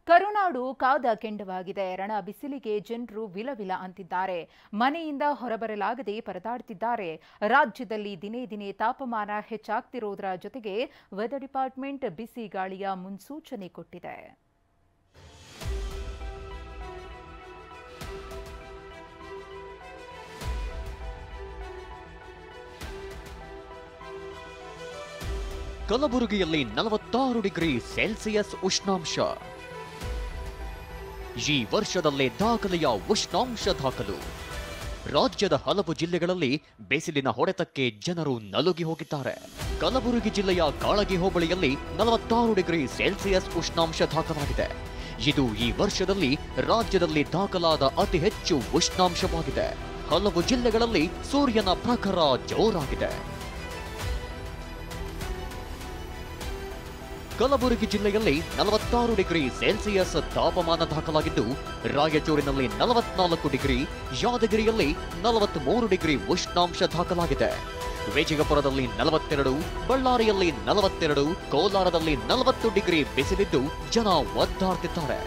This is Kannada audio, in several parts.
ಕರುನಾಡು ಕಾದ ಕೆಂಡವಾಗಿದೆ. ರಣ ಬಿಸಿಲಿಗೆ ಜನರು ವಿಲವಿಲ ಅಂತಿದ್ದಾರೆ. ಮನೆಯಿಂದ ಹೊರಬರಲಾಗದೆ ಪರದಾಡುತ್ತಿದ್ದಾರೆ. ರಾಜ್ಯದಲ್ಲಿ ದಿನೇ ದಿನೇ ತಾಪಮಾನ ಹೆಚ್ಚಾಗ್ತಿರೋದರ ಜೊತೆಗೆ ವೆದರ್ ಡಿಪಾರ್ಟ್ಮೆಂಟ್ ಬಿಸಿ ಗಾಳಿಯ ಮುನ್ಸೂಚನೆ ಕೊಟ್ಟಿದೆ. ಕಲಬುರಗಿಯಲ್ಲಿ 46 ಡಿಗ್ರಿ ಸೆಲ್ಸಿಯಸ್ ಉಷ್ಣಾಂಶ. ಈ ವರ್ಷದಲ್ಲೇ ದಾಖಲೆಯ ಉಷ್ಣಾಂಶ ದಾಖಲು. ರಾಜ್ಯದ ಹಲವು ಜಿಲ್ಲೆಗಳಲ್ಲಿ ಬಿಸಿಲಿನ ಹೊಡೆತಕ್ಕೆ ಜನರು ನಲುಗಿ ಹೋಗಿದ್ದಾರೆ. ಕಲಬುರಗಿ ಜಿಲ್ಲೆಯ ಕಾಳಗಿ ಹೋಬಳಿಯಲ್ಲಿ 46 ಡಿಗ್ರಿ ಸೆಲ್ಸಿಯಸ್ ಉಷ್ಣಾಂಶ ದಾಖಲಾಗಿದೆ. ಇದು ಈ ವರ್ಷದಲ್ಲಿ ರಾಜ್ಯದಲ್ಲಿ ದಾಖಲಾದ ಅತಿ ಹೆಚ್ಚು ಉಷ್ಣಾಂಶವಾಗಿದೆ. ಹಲವು ಜಿಲ್ಲೆಗಳಲ್ಲಿ ಸೂರ್ಯನ ಪ್ರಖರ ಜೋರಾಗಿದೆ. ಕಲಬುರಗಿ ಜಿಲ್ಲೆಯಲ್ಲಿ 46 ಡಿಗ್ರಿ ಸೆಲ್ಸಿಯಸ್ ತಾಪಮಾನ ದಾಖಲಾಗಿದ್ದು, ರಾಯಚೂರಿನಲ್ಲಿ 44 ಡಿಗ್ರಿ, ಯಾದಗಿರಿಯಲ್ಲಿ 43 ಡಿಗ್ರಿ ಉಷ್ಣಾಂಶ ದಾಖಲಾಗಿದೆ. ವಿಜಯಪುರದಲ್ಲಿ 42, ಬಳ್ಳಾರಿಯಲ್ಲಿ 42, ಕೋಲಾರದಲ್ಲಿ 40 ಡಿಗ್ರಿ ಬಿಸಿಲಿದ್ದು ಜನ ಒದ್ದಾಡ್ತಿದ್ದಾರೆ.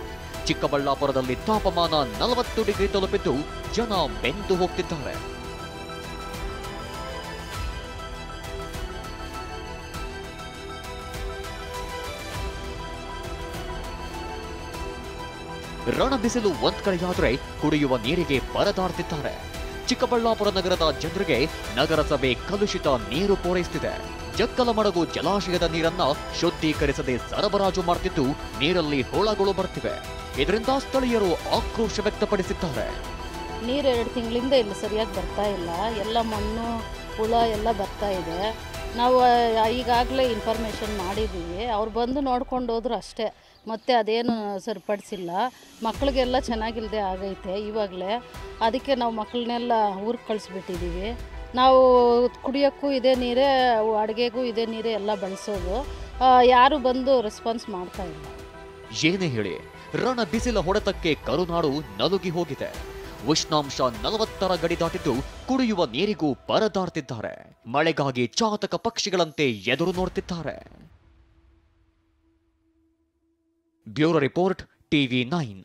ಚಿಕ್ಕಬಳ್ಳಾಪುರದಲ್ಲಿ ತಾಪಮಾನ 40 ಡಿಗ್ರಿ ತಲುಪಿದ್ದು ಜನ ಬೆಂದು ಹೋಗ್ತಿದ್ದಾರೆ. ರಣ ಬಿಸಿಲು ಒಂದ್ ಕಡೆಯಾದ್ರೆ ಕುಡಿಯುವ ನೀರಿಗೆ ಪರದಾಡ್ತಿದ್ದಾರೆ. ಚಿಕ್ಕಬಳ್ಳಾಪುರ ನಗರದ ಜನರಿಗೆ ನಗರಸಭೆ ಕಲುಷಿತ ನೀರು ಪೂರೈಸುತ್ತಿದೆ. ಜಕ್ಕಲಮಡಗು ಜಲಾಶಯದ ನೀರನ್ನ ಶುದ್ಧೀಕರಿಸದೆ ಸರಬರಾಜು ಮಾಡುತ್ತಿದ್ದು ನೀರಲ್ಲಿ ಹುಳಗಳು ಬರ್ತಿವೆ. ಇದರಿಂದ ಸ್ಥಳೀಯರು ಆಕ್ರೋಶ ವ್ಯಕ್ತಪಡಿಸಿದ್ದಾರೆ. ನೀರು 2 ತಿಂಗಳಿಂದ ಇಲ್ಲಿ ಸರಿಯಾಗಿ ಬರ್ತಾ ಇಲ್ಲ. ಎಲ್ಲ ಮಣ್ಣು ಹುಳ ಎಲ್ಲ ಬರ್ತಾ ಇದೆ. ನಾವು ಈಗಾಗಲೇ ಇನ್ಫಾರ್ಮೇಷನ್ ಮಾಡಿದ್ದೀವಿ. ಅವ್ರು ಬಂದು ನೋಡ್ಕೊಂಡು ಹೋದ್ರು ಅಷ್ಟೇ, ಮತ್ತೆ ಅದೇನು ಸರಿಪಡಿಸಿಲ್ಲ. ಮಕ್ಕಳಿಗೆಲ್ಲ ಚೆನ್ನಾಗಿಲ್ಲದೆ ಆಗೈತೆ ಇವಾಗಲೇ. ಅದಕ್ಕೆ ನಾವು ಮಕ್ಕಳನ್ನೆಲ್ಲ ಊರಿಗೆ ಕಳಿಸ್ಬಿಟ್ಟಿದ್ದೀವಿ. ನಾವು ಕುಡಿಯೋಕ್ಕೂ ಇದೇ ನೀರೇ, ಅಡುಗೆಗೂ ಇದೇ ನೀರೇ ಎಲ್ಲ ಬಳಸೋದು. ಯಾರು ಬಂದು ರೆಸ್ಪಾನ್ಸ್ ಮಾಡ್ತಾ ಇಲ್ಲ. ಏನೇ ಹೇಳಿ, ರಣ ಬಿಸಿಲ ಹೊಡೆತಕ್ಕೆ ಕರುನಾಡು ನಲುಗಿ ಹೋಗಿದೆ. ಉಷ್ಣಾಂಶ 40ರ ಗಡಿ ದಾಟಿದ್ದು ಕುಡಿಯುವ ನೀರಿಗೂ ಪರದಾಡ್ತಿದ್ದಾರೆ. ಮಳೆಗಾಗಿ ಚಾತಕ ಪಕ್ಷಿಗಳಂತೆ ಎದುರು ನೋಡ್ತಿದ್ದಾರೆ. Bureau report, TV 9.